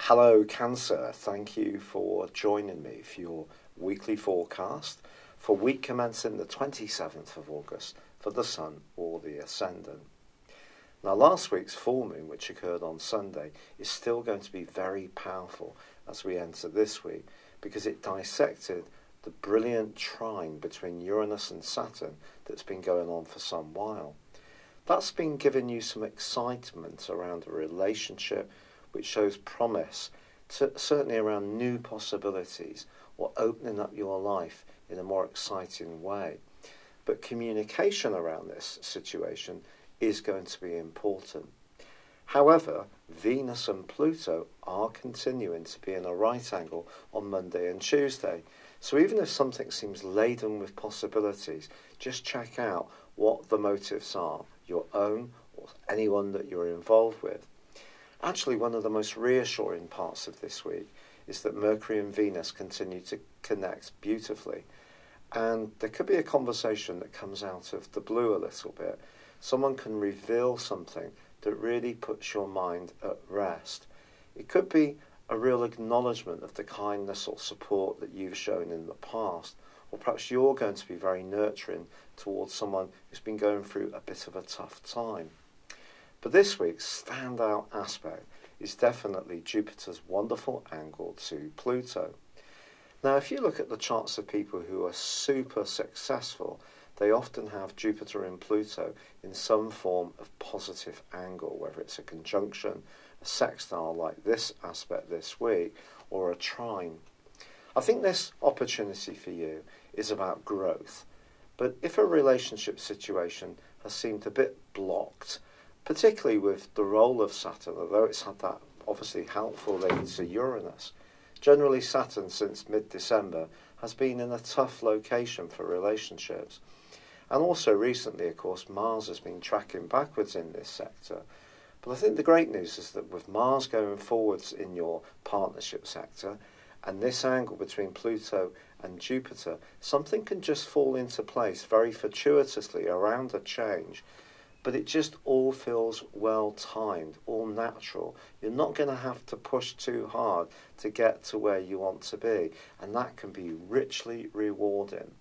Hello Cancer, thank you for joining me for your weekly forecast for week commencing the 27th of August for the Sun or the Ascendant. Now last week's full moon, which occurred on Sunday, is still going to be very powerful as we enter this week because it dissected the brilliant trine between Uranus and Saturn that's been going on for some while. That's been giving you some excitement around a relationship which shows promise, certainly around new possibilities or opening up your life in a more exciting way. But communication around this situation is going to be important. However, Venus and Pluto are continuing to be in a right angle on Monday and Tuesday. So even if something seems laden with possibilities, just check out what the motives are, your own or anyone that you're involved with. Actually, one of the most reassuring parts of this week is that Mercury and Venus continue to connect beautifully. And there could be a conversation that comes out of the blue a little bit. Someone can reveal something that really puts your mind at rest. It could be a real acknowledgement of the kindness or support that you've shown in the past. Or perhaps you're going to be very nurturing towards someone who's been going through a bit of a tough time. But this week's standout aspect is definitely Jupiter's wonderful angle to Pluto. Now, if you look at the charts of people who are super successful, they often have Jupiter and Pluto in some form of positive angle, whether it's a conjunction, a sextile like this aspect this week, or a trine. I think this opportunity for you is about growth. But if a relationship situation has seemed a bit blocked, particularly with the role of Saturn, although it's had that obviously helpful link to Uranus. Generally, Saturn since mid-December has been in a tough location for relationships. And also recently, of course, Mars has been tracking backwards in this sector. But I think the great news is that with Mars going forwards in your partnership sector, and this angle between Pluto and Jupiter, something can just fall into place very fortuitously around a change. But it just all feels well timed, all natural. You're not going to have to push too hard to get to where you want to be, and that can be richly rewarding.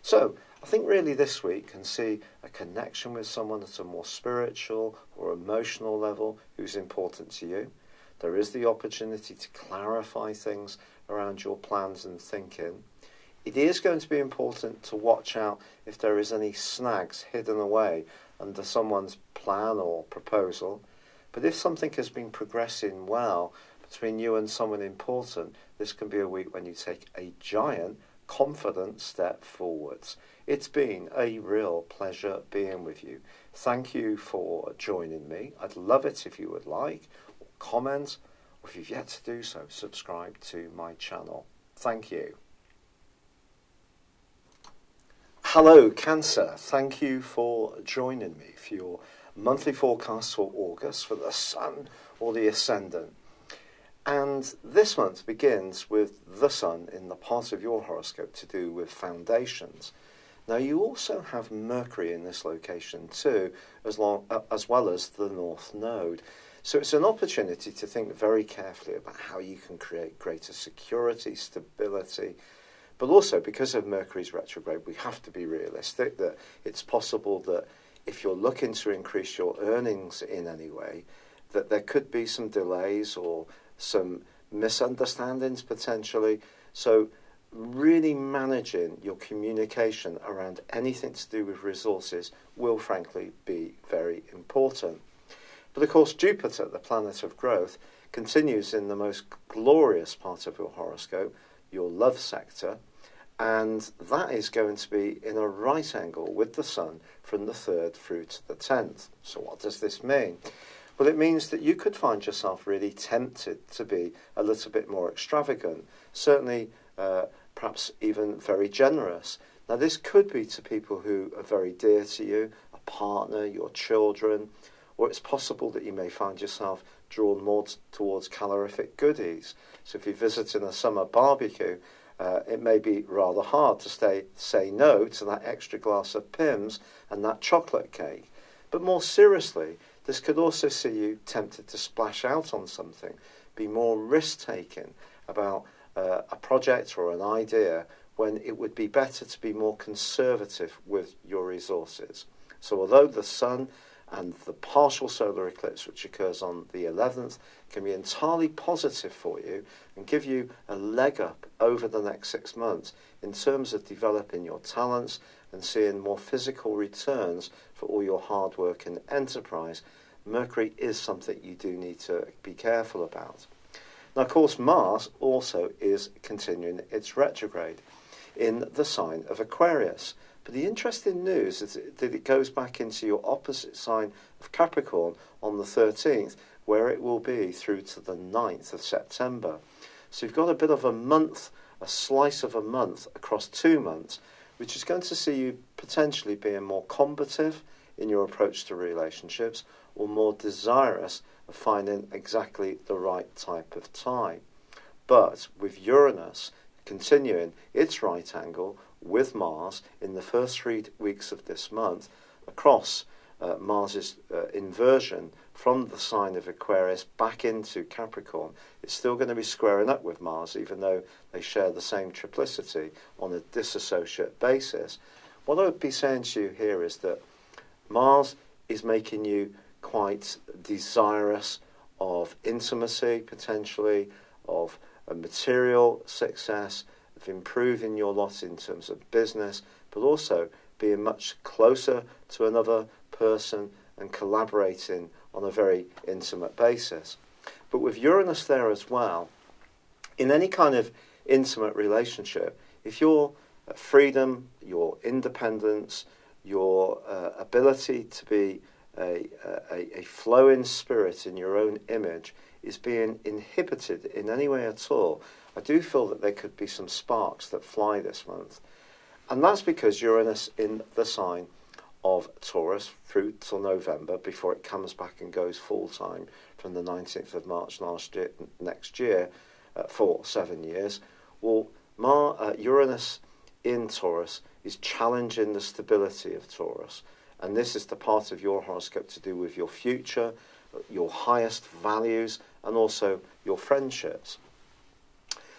So I think really this week can see a connection with someone at a more spiritual or emotional level who's important to you. There is the opportunity to clarify things around your plans and thinking. It is going to be important to watch out if there is any snags hidden away under someone's plan or proposal. But if something has been progressing well between you and someone important, this can be a week when you take a giant, confident step forwards. It's been a real pleasure being with you. Thank you for joining me. I'd love it if you would like, or comment, or if you've yet to do so, subscribe to my channel. Thank you. Hello Cancer, thank you for joining me for your monthly forecast for August for the Sun or the Ascendant. And this month begins with the Sun in the part of your horoscope to do with foundations. Now you also have Mercury in this location too, as well as the North Node. So it's an opportunity to think very carefully about how you can create greater security, stability. But also, because of Mercury's retrograde, we have to be realistic that it's possible that if you're looking to increase your earnings in any way, that there could be some delays or some misunderstandings potentially. So really managing your communication around anything to do with resources will frankly be very important. But of course, Jupiter, the planet of growth, continues in the most glorious part of your horoscope, your love sector, and that is going to be in a right angle with the Sun from the 3rd through to the 10th. So what does this mean? Well, it means that you could find yourself really tempted to be a little bit more extravagant, certainly perhaps even very generous. Now this could be to people who are very dear to you, a partner, your children, or it's possible that you may find yourself drawn more towards calorific goodies. So if you're visiting a summer barbecue, it may be rather hard to say no to that extra glass of Pimm's and that chocolate cake. But more seriously, this could also see you tempted to splash out on something be more risk-taking about a project or an idea, when it would be better to be more conservative with your resources. So although the Sun and the partial solar eclipse, which occurs on the 11th, can be entirely positive for you and give you a leg up over the next 6 months in terms of developing your talents and seeing more physical returns for all your hard work and enterprise, Mercury is something you do need to be careful about. Now, of course, Mars also is continuing its retrograde in the sign of Aquarius. But the interesting news is that it goes back into your opposite sign of Capricorn on the 13th, where it will be through to the 9th of September. So you've got a bit of a month, a slice of a month across 2 months, which is going to see you potentially being more combative in your approach to relationships, or more desirous of finding exactly the right type of tie. But with Uranus continuing its right angle with Mars in the first 3 weeks of this month, across Mars's inversion from the sign of Aquarius back into Capricorn, it's still going to be squaring up with Mars, even though they share the same triplicity on a disassociate basis. What I would be saying to you here is that Mars is making you quite desirous of intimacy, potentially, of a material success, of improving your lot in terms of business, but also being much closer to another person and collaborating on a very intimate basis. But with Uranus there as well, in any kind of intimate relationship, if your freedom, your independence, your ability to be a flowing spirit in your own image is being inhibited in any way at all, I do feel that there could be some sparks that fly this month. And that's because Uranus in the sign of Taurus through till November, before it comes back and goes full-time from the 19th of March next year for 7 years. Well, Uranus in Taurus is challenging the stability of Taurus. And this is the part of your horoscope to do with your future, your highest values, and also your friendships.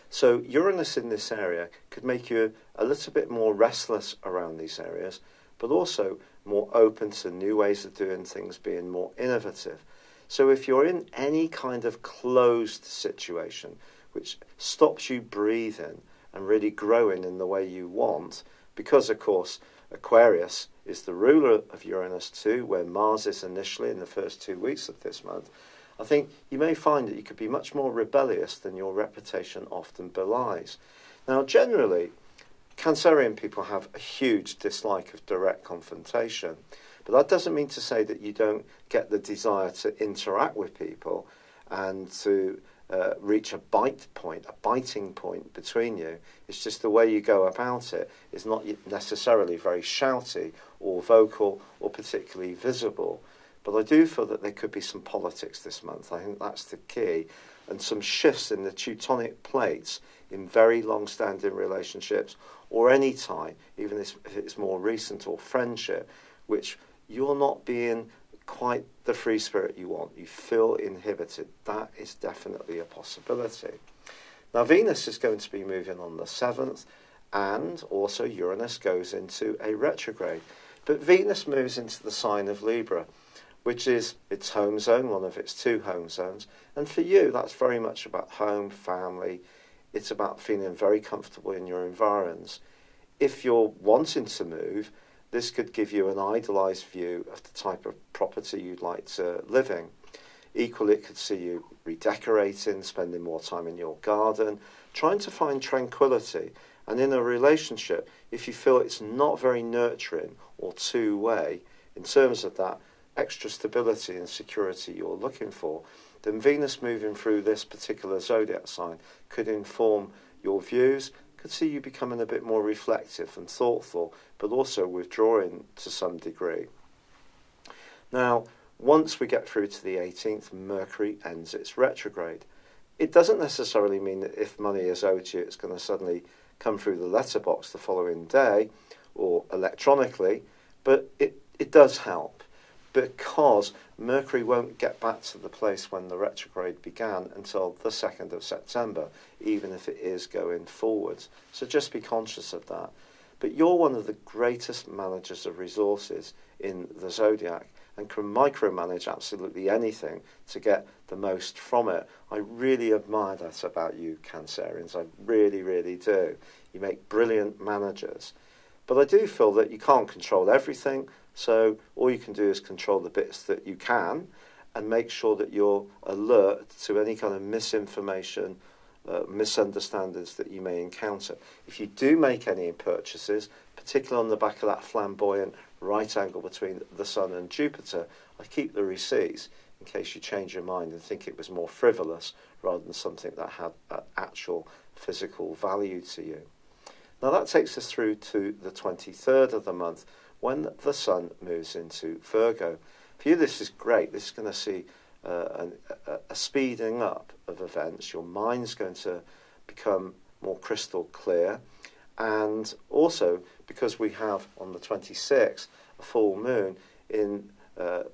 So Uranus in this area could make you a little bit more restless around these areas, but also more open to new ways of doing things, being more innovative. So if you're in any kind of closed situation, which stops you breathing and really growing in the way you want, because, of course, Aquarius is the ruler of Uranus too, where Mars is initially in the first 2 weeks of this month, I think you may find that you could be much more rebellious than your reputation often belies. Now, generally, Cancerian people have a huge dislike of direct confrontation, but that doesn't mean to say that you don't get the desire to interact with people and to reach a biting point between you. It's just the way you go about it is not necessarily very shouty or vocal or particularly visible. But I do feel that there could be some politics this month. I think that's the key. And some shifts in the Teutonic plates in very long-standing relationships, or any tie, even if it's more recent, or friendship, which you're not being quite the free spirit you want. You feel inhibited. That is definitely a possibility. Now, Venus is going to be moving on the 7th, and also Uranus goes into a retrograde. But Venus moves into the sign of Libra, which is its home zone, one of its 2 home zones. And for you, that's very much about home, family. It's about feeling very comfortable in your environs. If you're wanting to move, this could give you an idealised view of the type of property you'd like to live in. Equally, it could see you redecorating, spending more time in your garden, trying to find tranquility. And in a relationship, if you feel it's not very nurturing or two-way in terms of that extra stability and security you're looking for, then Venus moving through this particular zodiac sign could inform your views, could see you becoming a bit more reflective and thoughtful, but also withdrawing to some degree. Now, once we get through to the 18th, Mercury ends its retrograde. It doesn't necessarily mean that if money is owed to you, it's going to suddenly come through the letterbox the following day or electronically, but it does help. because Mercury won't get back to the place when the retrograde began until the 2nd of September, even if it is going forwards. So just be conscious of that. But you're one of the greatest managers of resources in the Zodiac and can micromanage absolutely anything to get the most from it. I really admire that about you, Cancerians. I really, really do. You make brilliant managers. But I do feel that you can't control everything, so all you can do is control the bits that you can and make sure that you're alert to any kind of misinformation, misunderstandings that you may encounter. If you do make any purchases, particularly on the back of that flamboyant right angle between the Sun and Jupiter, I keep the receipts in case you change your mind and think it was more frivolous rather than something that had actual physical value to you. Now that takes us through to the 23rd of the month when the Sun moves into Virgo. For you this is great. This is going to see a speeding up of events. Your mind's going to become more crystal clear, and also because we have on the 26th a full moon in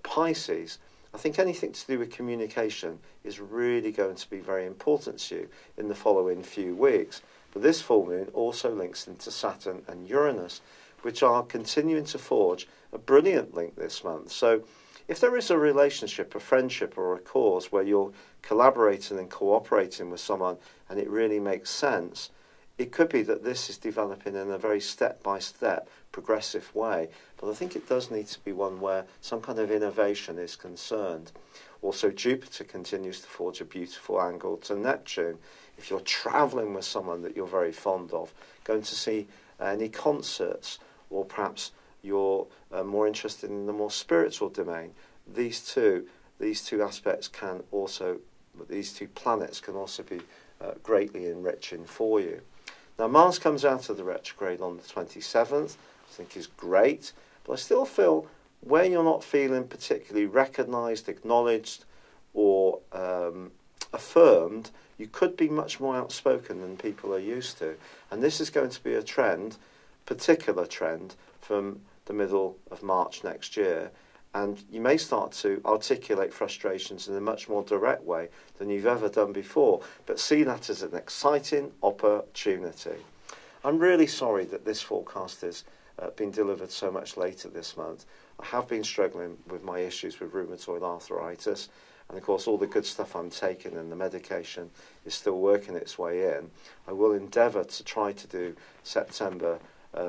Pisces, I think anything to do with communication is really going to be very important to you in the following few weeks. But this full moon also links into Saturn and Uranus, which are continuing to forge a brilliant link this month. So if there is a relationship, a friendship or a cause where you're collaborating and cooperating with someone and it really makes sense, it could be that this is developing in a very step-by-step, progressive way. But I think it does need to be one where some kind of innovation is concerned. Also, Jupiter continues to forge a beautiful angle to Neptune. If you're travelling with someone that you're very fond of, going to see any concerts, or perhaps you're more interested in the more spiritual domain, these two aspects can also, these two planets can also be greatly enriching for you. Now Mars comes out of the retrograde on the 27th, I think is great, but I still feel where you're not feeling particularly recognised, acknowledged or affirmed, you could be much more outspoken than people are used to. And this is going to be a trend, particular trend, from the middle of March next year. And you may start to articulate frustrations in a much more direct way than you've ever done before. But see that as an exciting opportunity. I'm really sorry that this forecast has been delivered so much later this month. I have been struggling with my issues with rheumatoid arthritis. And of course, all the good stuff I'm taking and the medication is still working its way in. I will endeavour to try to do September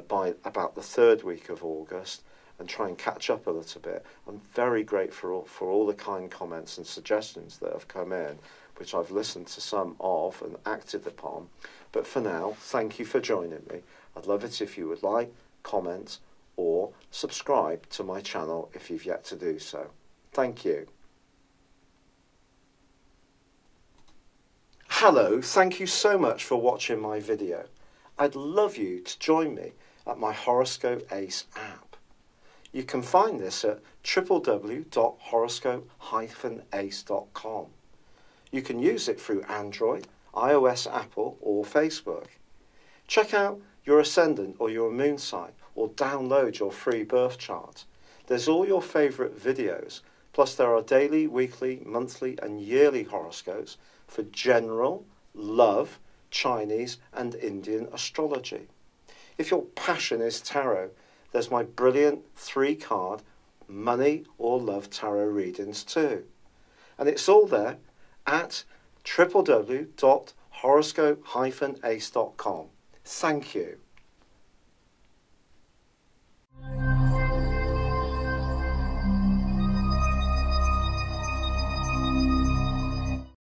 by about the 3rd week of August and try and catch up a little bit. I'm very grateful for all the kind comments and suggestions that have come in, which I've listened to some of and acted upon. But for now, thank you for joining me. I'd love it if you would like, comment, or subscribe to my channel if you've yet to do so. Thank you. Hello, thank you so much for watching my video. I'd love you to join me at my Horoscope ACE app. You can find this at www.horoscope-ace.com. You can use it through Android, iOS, Apple or Facebook. Check out your ascendant or your moon sign or download your free birth chart. There's all your favourite videos, plus there are daily, weekly, monthly and yearly horoscopes for general, love, Chinese and Indian astrology. If your passion is tarot, there's my brilliant 3-card money or love tarot readings too. And it's all there at www.horoscope-ace.com. Thank you.